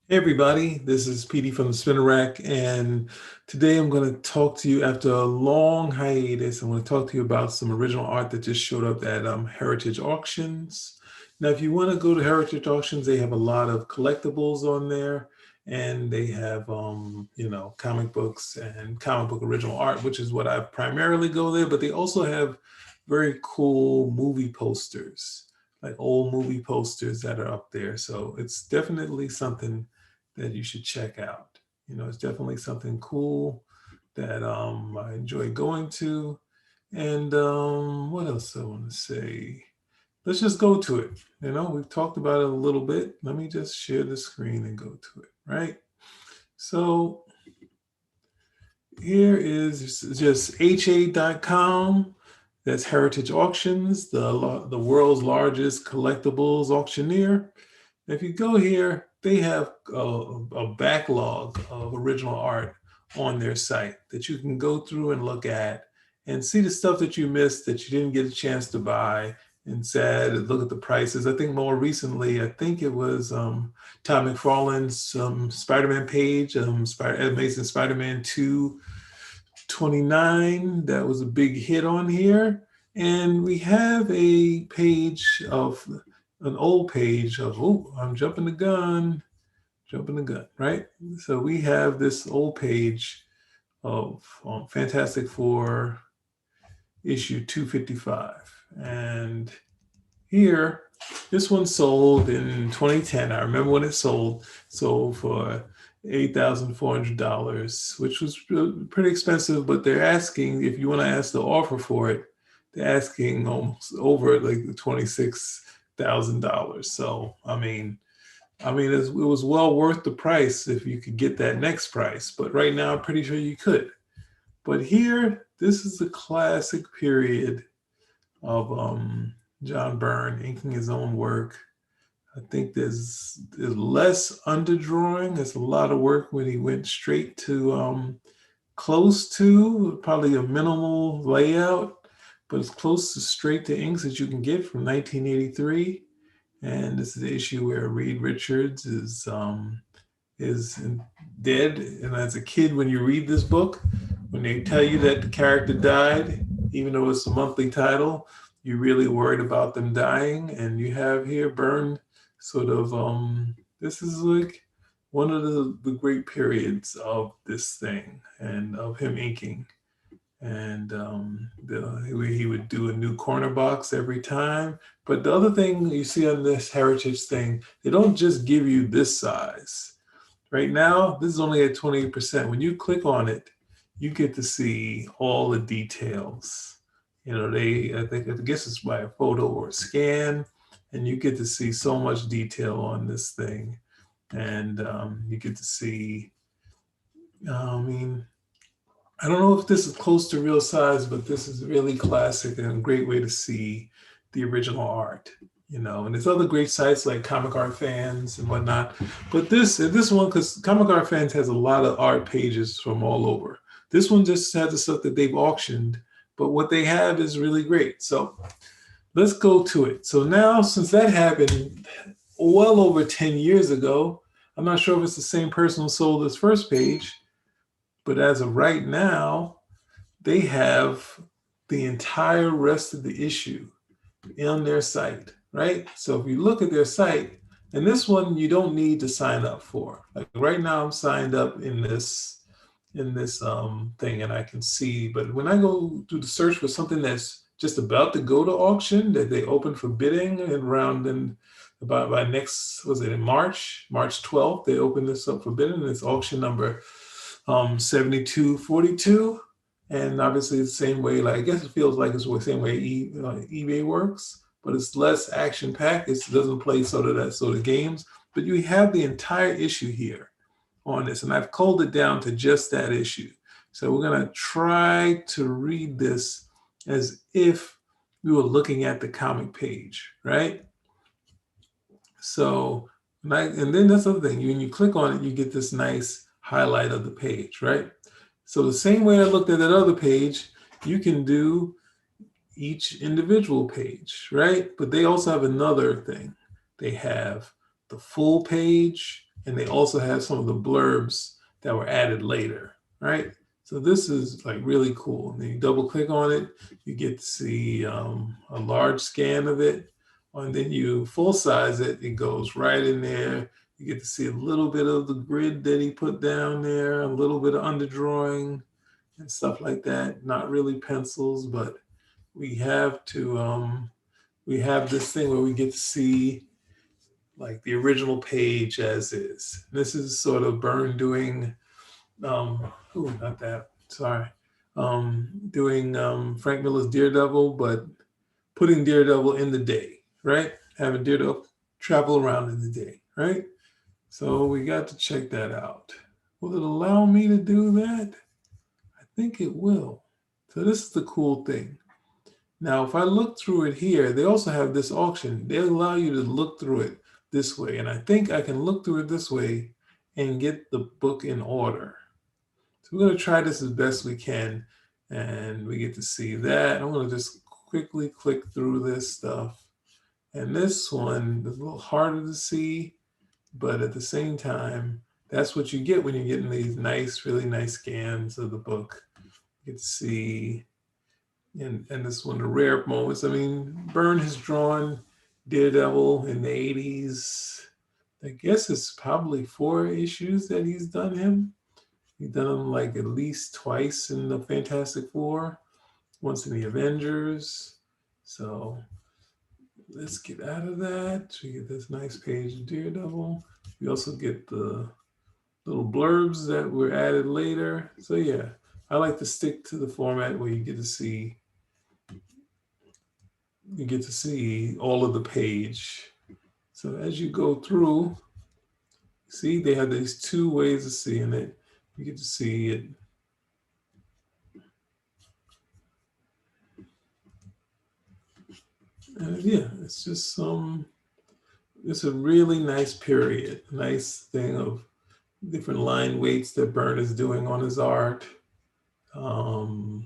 Hey everybody, this is PD from the Spinner Rack, and today I'm going to talk to you after a long hiatus. I'm going to talk to you about some original art that just showed up at Heritage Auctions. Now, if you want to go to Heritage Auctions, they have a lot of collectibles on there, and they have comic books and comic book original art, which is what I primarily go there. But they also have very cool movie posters, like old movie posters that are up there. So it's definitely something that you should check out. It's definitely something cool that I enjoy going to. And what else I want to say? Let's just go to it. We've talked about it a little bit. Let me just share the screen and go to it, right? So here is just ha.com. That's Heritage Auctions, the world's largest collectibles auctioneer. If you go here, they have a backlog of original art on their site that you can go through and look at and see the stuff that you missed that you didn't get a chance to buy and look at the prices. I think more recently, I think it was Todd McFarlane's Spider-Man page, Amazing Spider-Man 229. That was a big hit on here. And we have a page of an old page of, oh, I'm jumping the gun, right? So we have this old page of Fantastic Four issue 255. And here, this one sold in 2010. I remember when it sold for $8,400, which was pretty expensive, but they're asking, if you want to ask the offer for it, they're asking almost over like $26,000. So, it was well worth the price if you could get that next price. But right now, I'm pretty sure you could. But here, this is the classic period of John Byrne inking his own work. I think there's less underdrawing. There's a lot of work when he went straight to close to probably a minimal layout, but it's close to straight to inks that you can get from 1983. And this is the issue where Reed Richards is dead. And as a kid, when you read this book, when they tell you that the character died, even though it's a monthly title, you're really worried about them dying. And you have here Byrne sort of, this is like one of the great periods of this thing and of him inking. And he would do a new corner box every time. But the other thing you see on this Heritage thing, they don't just give you this size. Right now, this is only at 28%. When you click on it, you get to see all the details. I guess it's by a photo or a scan, and you get to see so much detail on this thing. And you get to see, I don't know if this is close to real size, but this is really classic and a great way to see the original art. And there's other great sites like Comic Art Fans and whatnot. But this one, because Comic Art Fans has a lot of art pages from all over. This one just has the stuff that they've auctioned, but what they have is really great. So let's go to it. So now, since that happened well over 10 years ago, I'm not sure if it's the same person who sold this first page, but as of right now, they have the entire rest of the issue on their site, right? So if you look at their site, and this one you don't need to sign up for. Like right now, I'm signed up in this thing, and I can see. But when I go do the search for something that's just about to go to auction, that they open for bidding, and around in about by next, was it in March 12th, they open this up for bidding. It's auction number 7242. And obviously the same way, like I guess it feels like it's the same way eBay works, but it's less action packed. It doesn't play sort of games, but you have the entire issue here on this, and I've culled it down to just that issue. So we're gonna try to read this as if we were looking at the comic page, right? So, and then that's the other thing. When you click on it, you get this nice highlight of the page, right? So the same way I looked at that other page, you can do each individual page, right? But they also have another thing. They have the full page and they also have some of the blurbs that were added later, right? So this is like really cool. And then you double click on it, you get to see a large scan of it, and then you full size it, it goes right in there. You get to see a little bit of the grid that he put down there, a little bit of underdrawing and stuff like that. Not really pencils, but we have we have this thing where we get to see like the original page as is. This is sort of Byrne doing, not that, sorry, doing Frank Miller's Daredevil, but putting Daredevil in the day, right? Having Daredevil travel around in the day, right? So we got to check that out. Will it allow me to do that? I think it will. So this is the cool thing. Now, if I look through it here, they also have this auction. They allow you to look through it this way. And I think I can look through it this way and get the book in order. So we're going to try this as best we can. And we get to see that. I'm going to just quickly click through this stuff. And this one is a little harder to see, but at the same time, that's what you get when you're getting these nice, really nice scans of the book. You get to see, and this is one of the rare moments. I mean, Byrne has drawn Daredevil in the 80s. I guess it's probably 4 issues that he's done him. He's done him like at least twice in the Fantastic Four, once in the Avengers. So let's get out of that. We get this nice page of Daredevil. We also get the little blurbs that were added later. So yeah, I like to stick to the format where you get to see all of the page. So as you go through, see they have these 2 ways of seeing it. You get to see it. And yeah, it's just it's a really nice period, nice thing of different line weights that Byrne is doing on his art. They'll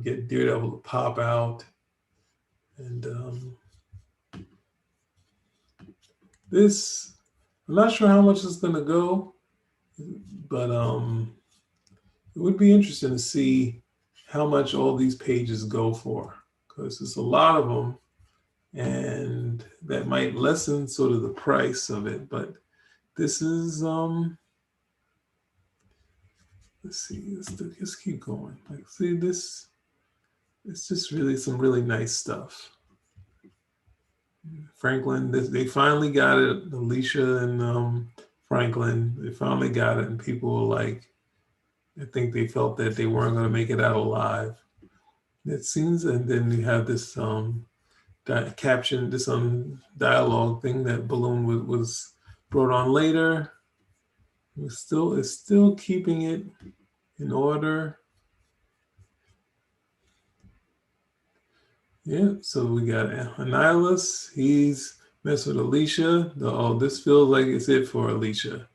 get Daredevil to pop out. And this, I'm not sure how much it's going to go, but it would be interesting to see how much all these pages go for, because it's a lot of them, and that might lessen sort of the price of it. But this is, let's see, let's keep going. Like, see this, it's just really some really nice stuff. Franklin, they finally got it. Alicia and Franklin, they finally got it, and people were like, I think they felt that they weren't going to make it out alive. It seems, and then you have this caption, this dialogue thing that Balloon was brought on later. It's still keeping it in order. Yeah, so we got Annihilus. He's messing with Alicia. Oh, this feels like it's it for Alicia.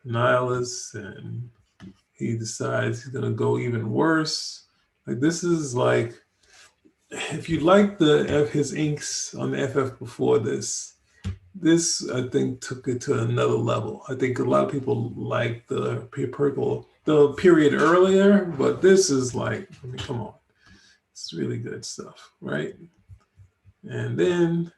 Annihilus, and he decides he's gonna go even worse. Like this is like, if you like his inks on the FF before this I think took it to another level. I think a lot of people like the period earlier, but this is like, I mean, come on. It's really good stuff, right? And then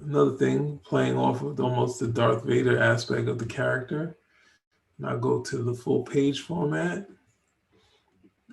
another thing, playing off of almost the Darth Vader aspect of the character. And I'll go to the full page format.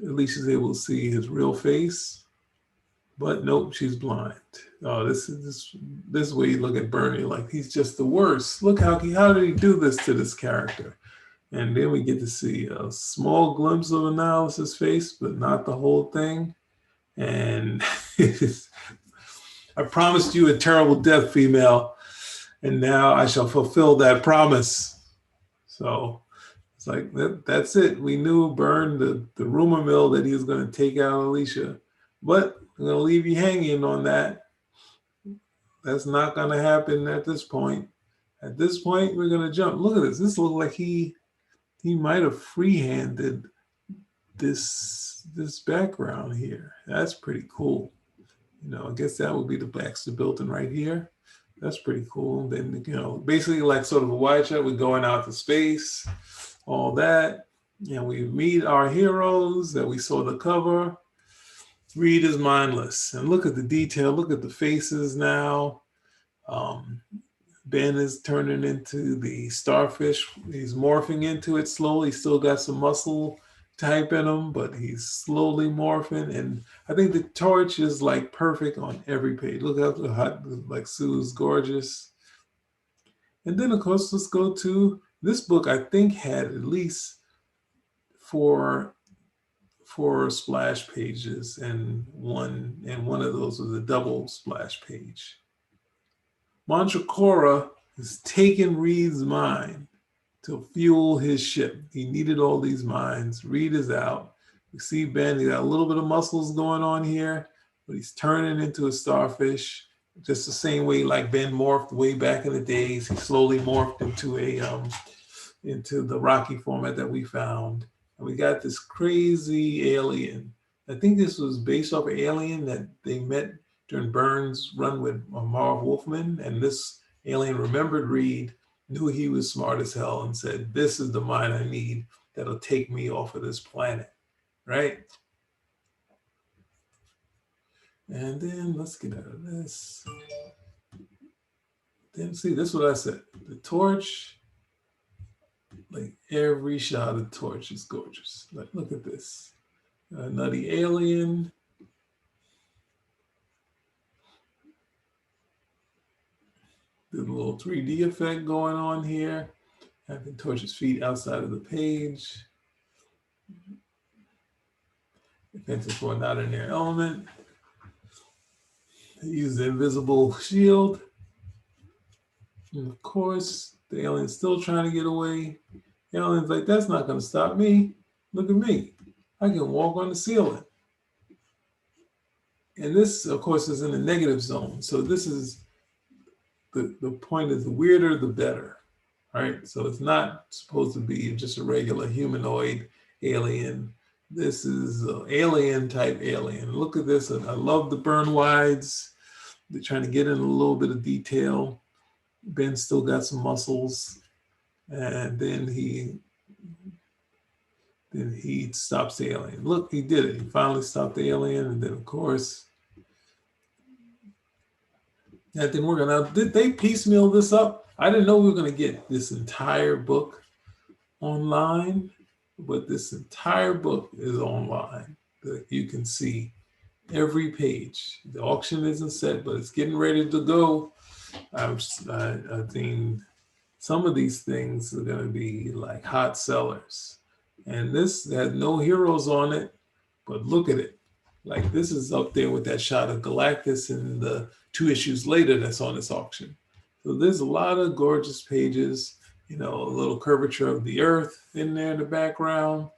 At least she's able to see his real face, but nope, she's blind. Oh, this is where you look at Bernie like he's just the worst. Look how did he do this to this character? And then we get to see a small glimpse of Annihilus' face, but not the whole thing. And I promised you a terrible death, female, and now I shall fulfill that promise. So it's like, that's it. We knew Byrne, the rumor mill, that he was going to take out Alicia, but I'm going to leave you hanging on that. That's not going to happen at this point. At this point, we're going to jump. Look at this. This looks like he might have free-handed this background here. That's pretty cool. I guess that would be the Baxter Bilton right here. That's pretty cool. Then, basically like sort of a wide shot, we're going out to space, all that. And we meet our heroes that we saw the cover. Reed is mindless. And look at the detail. Look at the faces now. Ben is turning into the starfish. He's morphing into it slowly. He's still got some muscle type in him, but he's slowly morphing. And I think the torch is like perfect on every page. Look how like Sue's gorgeous. And then of course, let's go to this book. I think had at least four splash pages, and one of those was a double splash page. Mantracora is taking Reed's mind to fuel his ship. He needed all these minds. Reed is out. We see Ben, he got a little bit of muscles going on here, but he's turning into a starfish, just the same way like Ben morphed way back in the days. He slowly morphed into the Rocky format that we found. And we got this crazy alien. I think this was based off an alien that they met during Byrne's run with Marv Wolfman. And this alien remembered Reed, knew he was smart as hell, and said, this is the mind I need that'll take me off of this planet, right? And then let's get out of this. Then see, this is what I said. The torch, like every shot of the torch is gorgeous. Like, look at this. Nutty alien. The little 3D effect going on here. Having Torch's feet outside of the page. Defensive for not in their element. They use the invisible shield. And of course, the alien's still trying to get away. The alien's like, that's not going to stop me. Look at me. I can walk on the ceiling. And this, of course, is in the negative zone. So this is, the point is the weirder, the better, right? So it's not supposed to be just a regular humanoid alien. This is an alien type alien. Look at this. I love the Byrne wides. They're trying to get in a little bit of detail. Ben still got some muscles. And then he stops the alien. Look, he did it. He finally stopped the alien. And then, of course, that didn't work. Now, did they piecemeal this up? I didn't know we were going to get this entire book online, but this entire book is online. You can see every page. The auction isn't set, but it's getting ready to go. I think some of these things are going to be like hot sellers. And this had no heroes on it, but look at it. Like, this is up there with that shot of Galactus in the 2 issues later that's on this auction. So there's a lot of gorgeous pages, a little curvature of the earth in there in the background.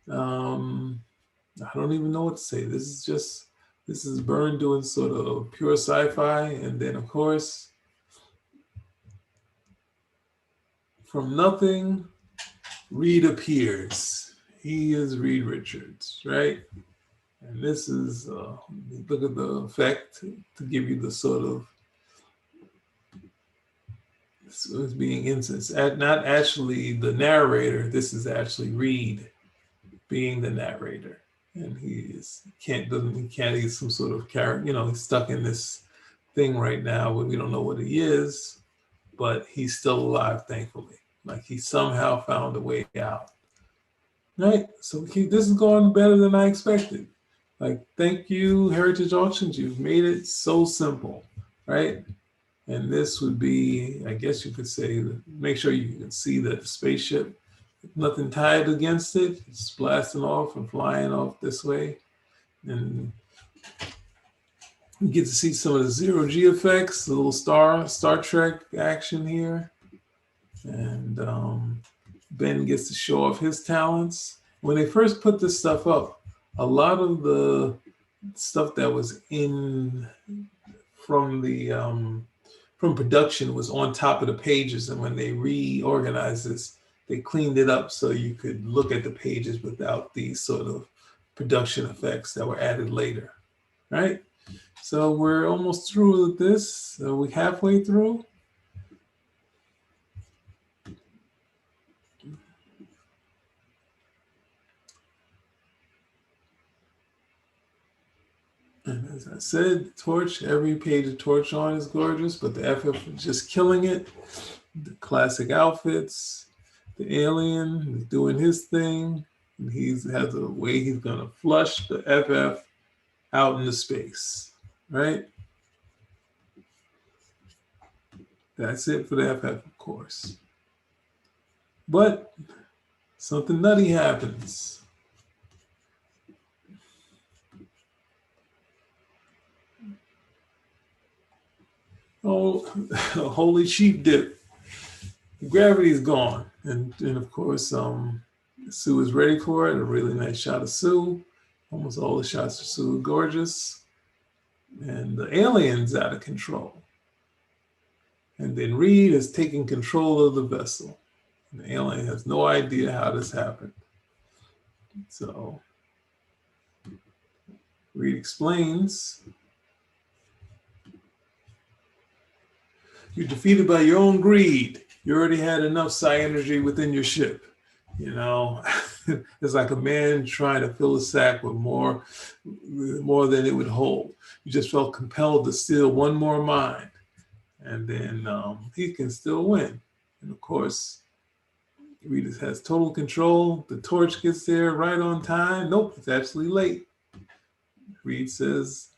I don't even know what to say. This is Byrne doing sort of pure sci-fi. And then, of course, from nothing, Reed appears. He is Reed Richards, right? And this is, look at the effect to give you the sort of, it's being incensed. Not actually the narrator, this is actually Reed being the narrator. And he's some sort of character, he's stuck in this thing right now where we don't know what he is, but he's still alive, thankfully. Like, he somehow found a way out. Right? So this is going better than I expected. Like, thank you, Heritage Auctions. You've made it so simple, right? And this would be, I guess you could say, make sure you can see the spaceship. Nothing tied against it. It's blasting off and flying off this way. And you get to see some of the zero-G effects, the little Star Trek action here. And Ben gets to show off his talents. When they first put this stuff up, a lot of the stuff that was from production was on top of the pages, and when they reorganized this, they cleaned it up so you could look at the pages without these sort of production effects that were added later, right? So we're almost through with this. Are we halfway through? And as I said, Torch, every page of Torch on is gorgeous, but the FF is just killing it. The classic outfits, the alien is doing his thing, and he has a way he's gonna flush the FF out into space, right? That's it for the FF, of course. But something nutty happens. Oh, holy sheep dip. Gravity's gone. And of course, Sue is ready for it. A really nice shot of Sue. Almost all the shots of Sue are gorgeous. And the alien's out of control. And then Reed is taking control of the vessel. And the alien has no idea how this happened. So Reed explains, you're defeated by your own greed. You already had enough psi energy within your ship. You know, it's like a man trying to fill a sack with more than it would hold. You just felt compelled to steal one more mind. And then he can still win. And of course, Reed has total control. The Torch gets there right on time. Nope, it's actually late. Reed says,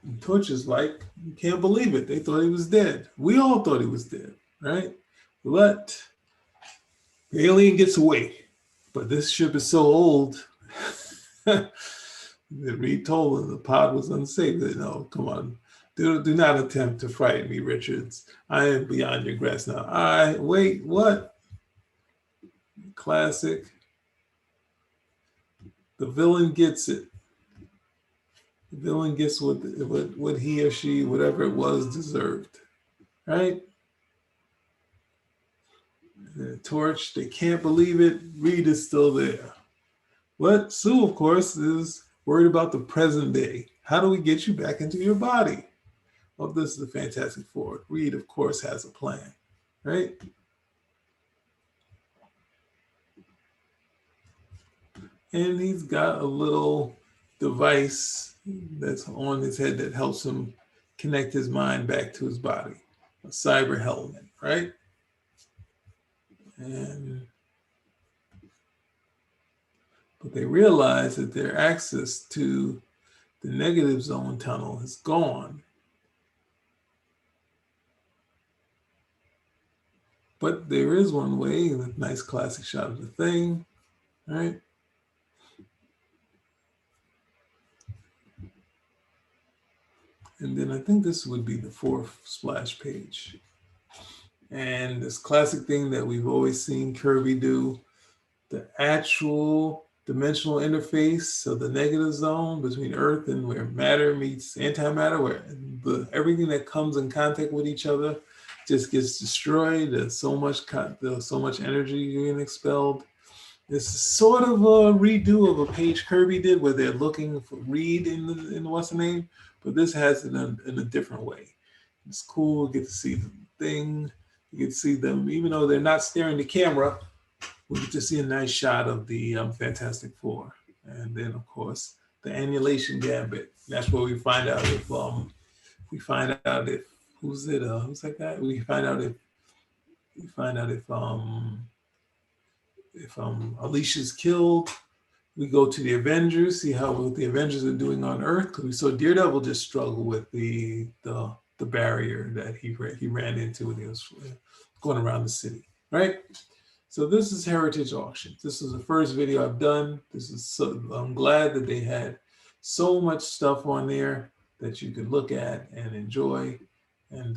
and Torch is like, you can't believe it. They thought he was dead. We all thought he was dead, right? But the alien gets away. But this ship is so old that Reed told him the pod was unsafe. They, no, come on. Do not attempt to frighten me, Richards. I am beyond your grasp now. Wait, what? Classic. The villain gets it. The villain gets what he or she, whatever it was, deserved, right? The Torch, they can't believe it. Reed is still there. But Sue, of course, is worried about the present day. How do we get you back into your body? Well, this is the Fantastic Four. Reed, of course, has a plan, right? And he's got a little device that's on his head that helps him connect his mind back to his body, a cyber helmet, right? But they realize that their access to the negative zone tunnel is gone. But there is one way, a nice classic shot of the thing, right? And then I think this would be the fourth splash page. And this classic thing that we've always seen Kirby do, the actual dimensional interface of the negative zone between Earth and where matter meets antimatter, where everything that comes in contact with each other just gets destroyed. There's so much energy being expelled. This is sort of a redo of a page Kirby did where they're looking for Reed in the what's the name, but this has it in a different way. It's cool. You get to see the thing. You get to see them, even though they're not staring the camera. We get to see a nice shot of the Fantastic Four, and then of course the annihilation gambit. That's where we find out if who's that guy? We find out if Alicia's killed. We go to the Avengers, see how the Avengers are doing on Earth, because we saw Daredevil just struggle with the barrier that he ran into when he was going around the city, right? So this is Heritage Auctions. This is the first video I've done. I'm glad that they had so much stuff on there that you could look at and enjoy. And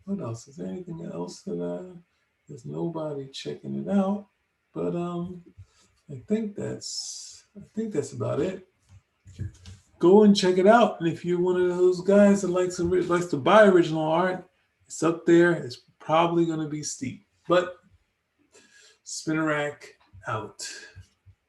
what else? Is there anything else that there's nobody checking it out? But I think that's about it. Go and check it out. And if you're one of those guys that likes to buy original art, it's up there. It's probably going to be steep, but Spinner rack out.